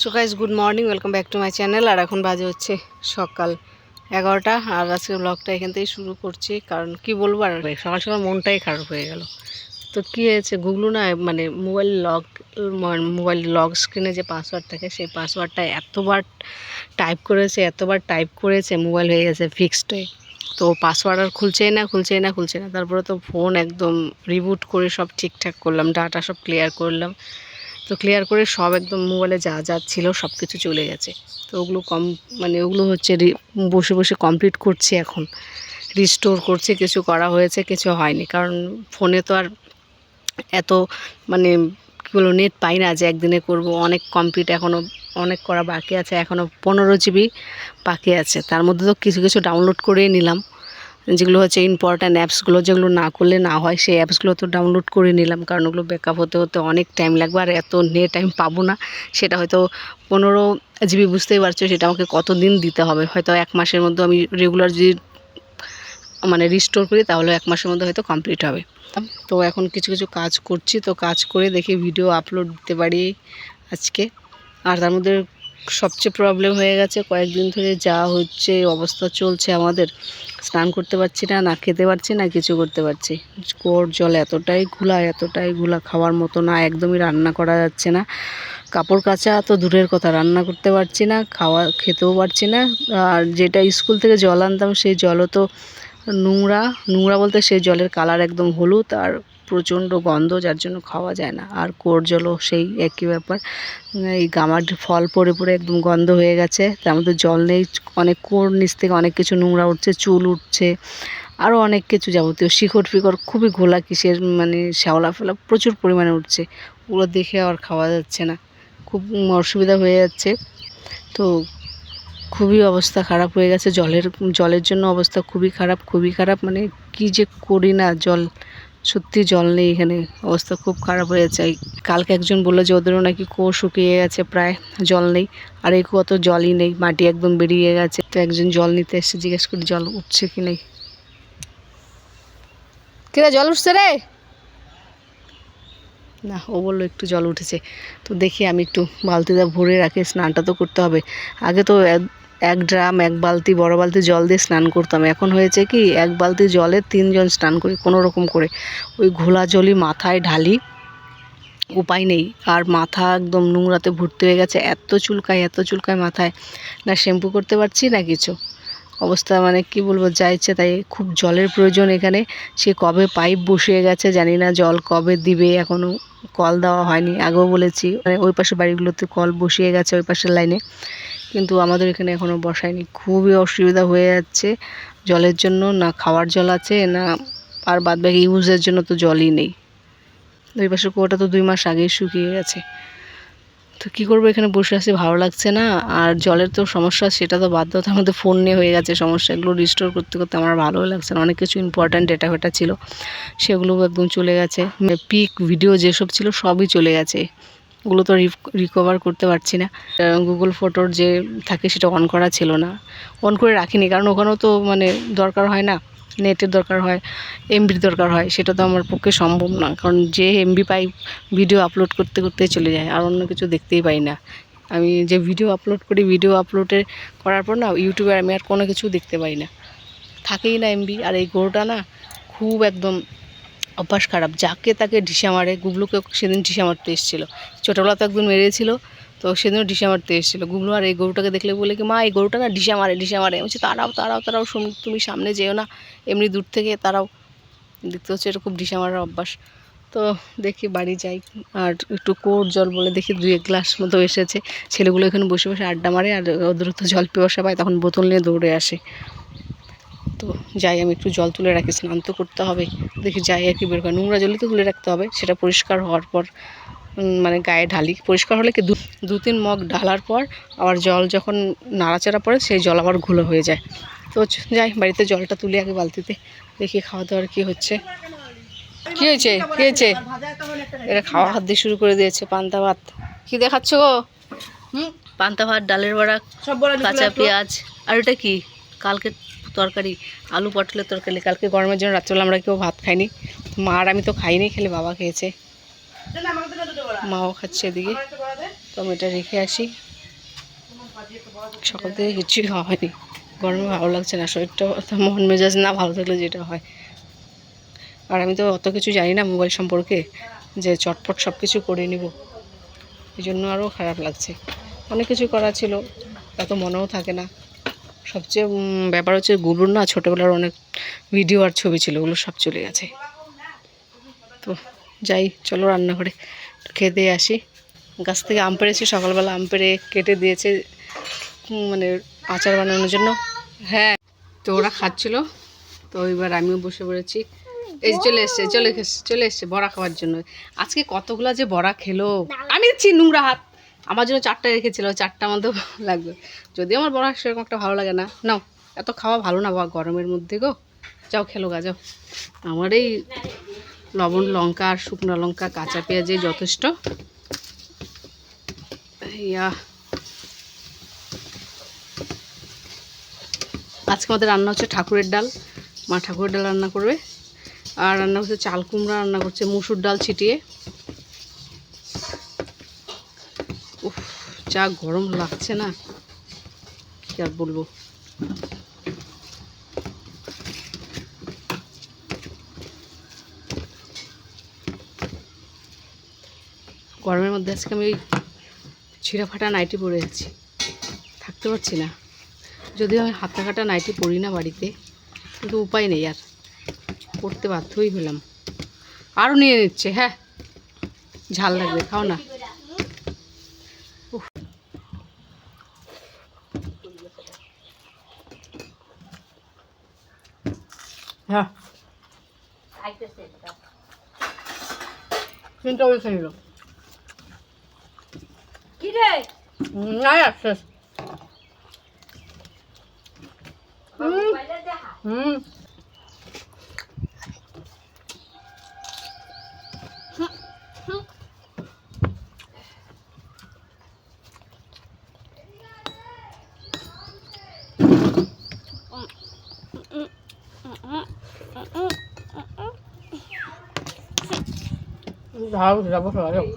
So guys good morning, welcome back to my channel. আর এখন বাজে হচ্ছে সকাল 11টা। আর আজকে ব্লগটা এখান থেকেই শুরু করছি, কারণ কি বলবো, আর সকাল সকাল মনটাই খারাপ হয়ে গেল। তো কী হয়েছে, গুগলু না মানে মোবাইল লক স্ক্রিনে যে পাসওয়ার্ড থাকে, সেই পাসওয়ার্ডটা এতবার টাইপ করেছে মোবাইল হয়ে গেছে ফিক্সড হয়ে। তো পাসওয়ার্ড আর খুলছেই না। তারপরে তো ফোন একদম রিবুট করে সব ঠিকঠাক করলাম, ডাটা সব ক্লিয়ার করলাম। তো ক্লিয়ার করে সব একদম মোবাইলে যা যা ছিল সব কিছু চলে গেছে। তো ওগুলো ওগুলো হচ্ছে বসে বসে কমপ্লিট করছি, এখন রিস্টোর করছি। কিছু করা হয়েছে, কিছু হয়নি, কারণ ফোনে তো আর এত কী বলবো নেট পাই না যে একদিনে করব। অনেক কমপ্লিট এখনও অনেক করা বাকি আছে, এখনও 15 জিবি বাকি আছে। তার মধ্যে তো কিছু কিছু ডাউনলোড করে নিলাম, যেগুলো হচ্ছে ইম্পর্ট্যান্ট অ্যাপসগুলো, যেগুলো না করলে না হয়, সেই অ্যাপসগুলো তো ডাউনলোড করে নিলাম, কারণ ওগুলো ব্যাকআপ হতে হতে অনেক টাইম লাগবে। আর এত নেট আমি পাবো না, সেটা হয়তো 15 জিবি, বুঝতেই পারছো সেটা আমাকে কত দিন দিতে হবে। হয়তো 1 মাসের মধ্যে আমি রেগুলার যদি রিস্টোর করি, তাহলে 1 মাসের মধ্যে হয়তো কমপ্লিট হবে। তো এখন কিছু কিছু কাজ করছি, তো কাজ করে দেখি ভিডিও আপলোড দিতে পারি আজকে। আর তার মধ্যে সবচেয়ে প্রবলেম হয়ে গেছে, কয়েকদিন ধরে যা হচ্ছে অবস্থা চলছে আমাদের, স্নান করতে পারছি না, না খেতে পারছি না, কিছু করতে পারছি। কুয়োর জল এতটাই ঘোলা, খাওয়ার মতো না, একদমই রান্না করা যাচ্ছে না। কাপড় কাচা তো দূরের কথা, রান্না করতে পারছি না, খেতেও পারছি না। আর যেটা স্কুল থেকে জল আনতাম, সেই জলও তো নোংরা বলতে সেই জলের কালার একদম হলুদ আর প্রচণ্ড গন্ধ, যার জন্য খাওয়া যায় না। আর কুয়োর জলও সেই একই ব্যাপার, এই গামার ফল পড়ে পড়ে একদম গন্ধ হয়ে গেছে। তার মধ্যে জল নেই, অনেক কুয়োর নিচ থেকে অনেক কিছু নোংরা উঠছে, চুল উঠছে, আরও অনেক কিছু যাবতীয় শিকড় ফিকড়, খুবই ঘোলা কিসের শ্যাওলা ফেলা প্রচুর পরিমাণে উঠছে। ওগুলো দেখে আর খাওয়া যাচ্ছে না, খুব অসুবিধা হয়ে যাচ্ছে। তো খুবই অবস্থা খারাপ হয়ে গেছে, জলের জন্য অবস্থা খুবই খারাপ। কি যে করি না, সত্যি জল নেই এখানে, অবস্থা খুব খারাপ হয়ে যাচ্ছে। কালকে একজন বললো যে ওদেরও নাকি কুয়ো শুকিয়ে গেছে, প্রায় জল নেই। আর এই কুয়ো তো জলই নেই, মাটি একদম বেরিয়ে গেছে। তো একজন জল নিতে এসে জিজ্ঞেস করি জল উঠছে কি নেই। কিরা জল উঠছে রে? না, ও বললো একটু জল উঠেছে। তো দেখি আমি একটু বালতিটা ভরে রাখি, স্নানটা তো করতে হবে। আগে তো এক ড্রাম, 1 বালতি, বড় বালতি জল দিয়ে স্নান করতাম। এখন হয়েছে কি, 1 বালতি জলে 3 জন স্নান করি কোনো রকম করে। ওই ঘোলা জলই মাথায় ঢালি, উপায় নেই। আর মাথা একদম নোংরাতে ভর্তি হয়ে গেছে, এত চুলকায় মাথায়, না শ্যাম্পু করতে পারছি না কিছু। অবস্থা কি বলবো, যা ইচ্ছে তাই। খুব জলের প্রয়োজন এখানে। সে কবে পাইপ বসিয়ে গেছে জানি না, জল কবে দিবে, এখনও কল দেওয়া হয়নি। আগেও বলেছি, ওই পাশের বাড়িগুলোতে কল বসিয়ে গেছে ওই পাশের লাইনে, কিন্তু আমাদের এখানে এখনও বসায়নি। খুবই অসুবিধা হয়ে যাচ্ছে জলের জন্য, না খাওয়ার জল আছে, না আর বাদবাকি ইউজের জন্য তো জলই নেই। ওই পাশের কুয়োটা তো 2 মাস আগেই শুকিয়ে গেছে। তো কী করবো, এখানে বসে আছি, ভালো লাগছে না। আর জলের তো সমস্যা, সেটা তো বাদ দাও, তার মধ্যে ফোন নিয়ে হয়ে গেছে সমস্যা। এগুলো রিস্টোর করতে করতে আমার ভালোই লাগছে না। অনেক কিছু ইম্পর্ট্যান্ট ডেটা ফেটা ছিল, সেগুলোও একদম চলে গেছে। পিক ভিডিও যেসব ছিল সবই চলে গেছে, ওগুলো তো রিকভার করতে পারছি না। গুগল ফটোর যে থাকে সেটা অন করা ছিল না, অন করে রাখিনি, কারণ ওখানেও তো দরকার হয় না, নেটের দরকার হয়, এমবির দরকার হয়। সেটা তো আমার পক্ষে সম্ভব না, কারণ যে এমবি পাই ভিডিও আপলোড করতে করতে চলে যায়, আর অন্য কিছু দেখতেই পাই না। আমি যে ভিডিও আপলোড করি, ভিডিও আপলোডের করার পর না ইউটিউবে আমি আর কোনো কিছু দেখতে পাই না, থাকেই না এমবি। আর এই গরুটা না খুব একদম অভ্যাস খারাপ, যাকে তাকে ঢিসা মারে। গুগলুকে সেদিন ঢিসা মারতে এসেছিলো, ছোটোবেলা তো একদিন মেরেছিল, তো সেদিনও ঢিসা মারতে এসেছিলো গুগলু। আর এই গরুটাকে দেখলে বলে কি, মা এই গরুটা না ঢিসা মারে। আমি বলছি তারাও তুমি সামনে যেও না, এমনি দূর থেকে তারাও। দেখতে হচ্ছে এটা খুব ঢিসা মারার অভ্যাস। তো দেখি বাড়ি যাই, আর একটু কোর জল বলে দেখি 2-1 গ্লাস মতো এসেছে। ছেলেগুলো এখানে বসে বসে আড্ডা মারে, আর ওদের তো জল পিপাসা পায়, তখন বোতল নিয়ে দৌড়ে আসে। তো যাই, আমি একটু জল তুলে রাখি, স্নান তো করতে হবে। দেখি যাই আর কি বের করে, নোংরা জলই তো তুলে রাখতে হবে। সেটা পরিষ্কার হওয়ার পর গায়ে ঢালি, পরিষ্কার হলে কি 2-3 মগ ঢালার পর আবার জল যখন নাড়াচাড়া পড়ে, সেই জল আবার ঘুলো হয়ে যায়। তো যাই, বাড়িতে জলটা তুলে আগে বালতিতে, দেখি খাওয়া দাওয়ার কী হচ্ছে। কী হয়েছে এরা খাওয়া হাত দিয়ে শুরু করে দিয়েছে। পান্তা ভাত কী দেখাচ্ছ গো? পান্তা ভাত, ডালের বড়া, কাঁচা পেঁয়াজ। আর এটা কি? কালকে তরকারি, আলু পটলের তরকারি। কালকে গরমের জন্য রাত্রেবেলা আমরা কেউ ভাত খাইনি, মা আর আমি তো খাইনি, খেলে বাবা খেয়েছে, মাও খাচ্ছে এদিকে। তো আমি এটা রেখে আসি, সকাল থেকে কিছুই খাওয়া হয়নি, গরমে ভালো লাগছে না, শরীরটা মন মেজাজ না ভালো থাকলে যেটা হয়। আর আমি তো অত কিছু জানি না মোবাইল সম্পর্কে, যে চটপট সব কিছু করে নিব, এই জন্য আরও খারাপ লাগছে। অনেক কিছু করা ছিল, এত মনেও থাকে না। সবচেয়ে ব্যাপার হচ্ছে গুবুর না ছোটোবেলার অনেক ভিডিও আর ছবি ছিল, ওগুলো সব চলে গেছে। তো যাই, চলো রান্নাঘরে খেয়ে দিয়ে আসি। গাছ থেকে আম পেড়েছি, সকালবেলা আম পেড়ে কেটে দিয়েছে মানে আচার বানানোর জন্য। হ্যাঁ, তো ওরা খাচ্ছিল, তো এবার আমিও বসে পড়েছি। এই চলে এসছে বড়া খাওয়ার জন্য। আজকে কতগুলা যে বড়া খেলো, আমি দিচ্ছি নোংরা হাত। আমার জন্য 4টা রেখেছিল, 4টা আমাদের লাগবে। যদিও আমার বড়া সেরকম একটা ভালো লাগে না, নাও, এত খাওয়া ভালো না বা গরমের মধ্যে গো। যাও খেলো গা, যাও। আমার এই লবণ লঙ্কা আর শুকনো লঙ্কা কাঁচা পেঁয়াজে যথেষ্ট। ইয়া, আজকে আমাদের রান্না হচ্ছে ঠাকুরের ডাল, মা ঠাকুরের ডাল রান্না করবে। আর রান্না করছে চাল কুমড়া, রান্না করছে মুসুর ডাল ছিটিয়ে। উফ, যা গরম লাগছে না, কি আর বলবো। গরমের মধ্যে আজকে আমি ওই ছিঁড়া ফাটা নাইটি পরে আছি, থাকতে পারছি না। যদিও আমি হাতা কাটা নাইটি পরি না বাড়িতে, কিন্তু উপায় নেই, আর পরতে বাধ্যই হলাম। আরও নিয়ে নিচ্ছে, হ্যাঁ ঝাল লাগবে, খাও না। হ্যাঁ, চিন্তা করে খেয়ে নিল। না শেষ। যাবো যাবো।